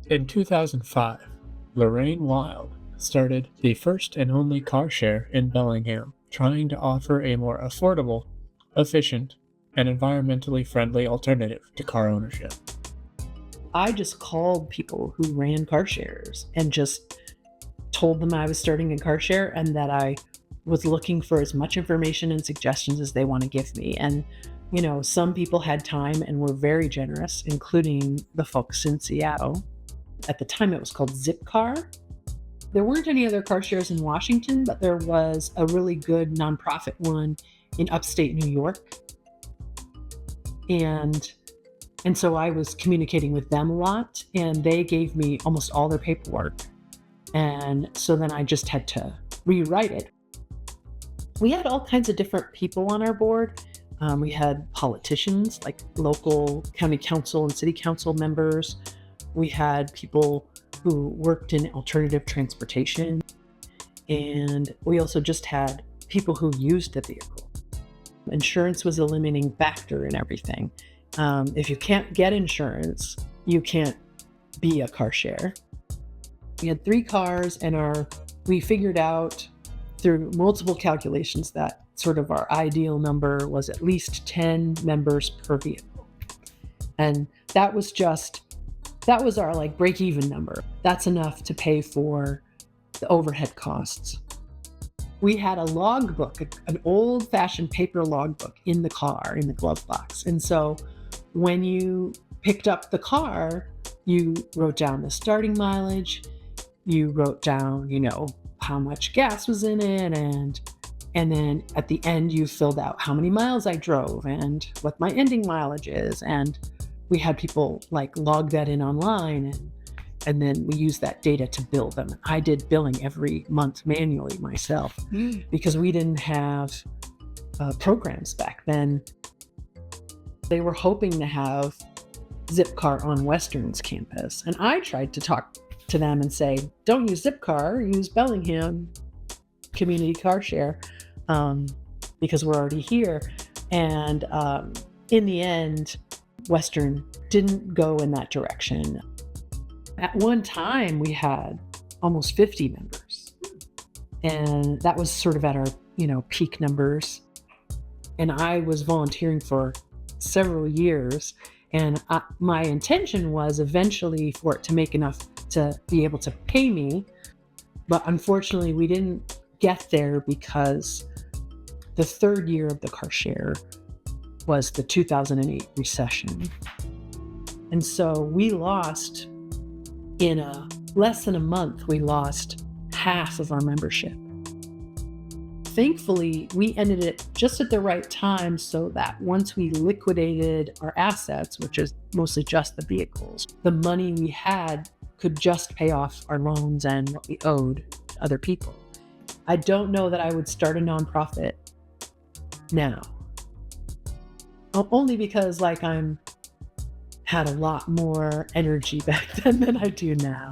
In 2005, Lorraine Wilde started the first and only car share in Bellingham, trying to offer a more affordable, efficient, and environmentally friendly alternative to car ownership. I just called people who ran car shares and just told them I was starting a car share and that I was looking for as much information and suggestions as they want to give me. And, some people had time and were very generous, including the folks in Seattle. At the time, it was called Zipcar. There weren't any other car shares in Washington, but there was a really good nonprofit one in upstate New York. And so I was communicating with them a lot, and they gave me almost all their paperwork. And so then I just had to rewrite it. We had all kinds of different people on our board. We had politicians, like local county council and city council members. We had people who worked in alternative transportation. And we also just had people who used the vehicle. Insurance was a limiting factor in everything. If you can't get insurance, you can't be a car share. We had 3 cars, and we figured out through multiple calculations that sort of our ideal number was at least 10 members per vehicle. And that was our like break-even number. That's enough to pay for the overhead costs. We had a logbook, an old-fashioned paper logbook in the car, in the glove box. And so when you picked up the car, you wrote down the starting mileage, you wrote down, how much gas was in it, and then at the end you filled out how many miles I drove and what my ending mileage is. And we had people like log that in online, and then we used that data to bill them. I did billing every month manually myself because we didn't have programs back then. They were hoping to have Zipcar on Western's campus. And I tried to talk to them and say, don't use Zipcar, use Bellingham Community Car Share, because we're already here. And in the end, Western didn't go in that direction. At one time, we had almost 50 members. And that was sort of at our, peak numbers. And I was volunteering for several years. And my intention was eventually for it to make enough to be able to pay me. But unfortunately, we didn't get there because the 3rd year of the car share was the 2008 recession. And so we lost, in less than a month, we lost half of our membership. Thankfully, we ended it just at the right time so that once we liquidated our assets, which is mostly just the vehicles, the money we had could just pay off our loans and what we owed to other people. I don't know that I would start a nonprofit now. Only because I'm had a lot more energy back then than I do now.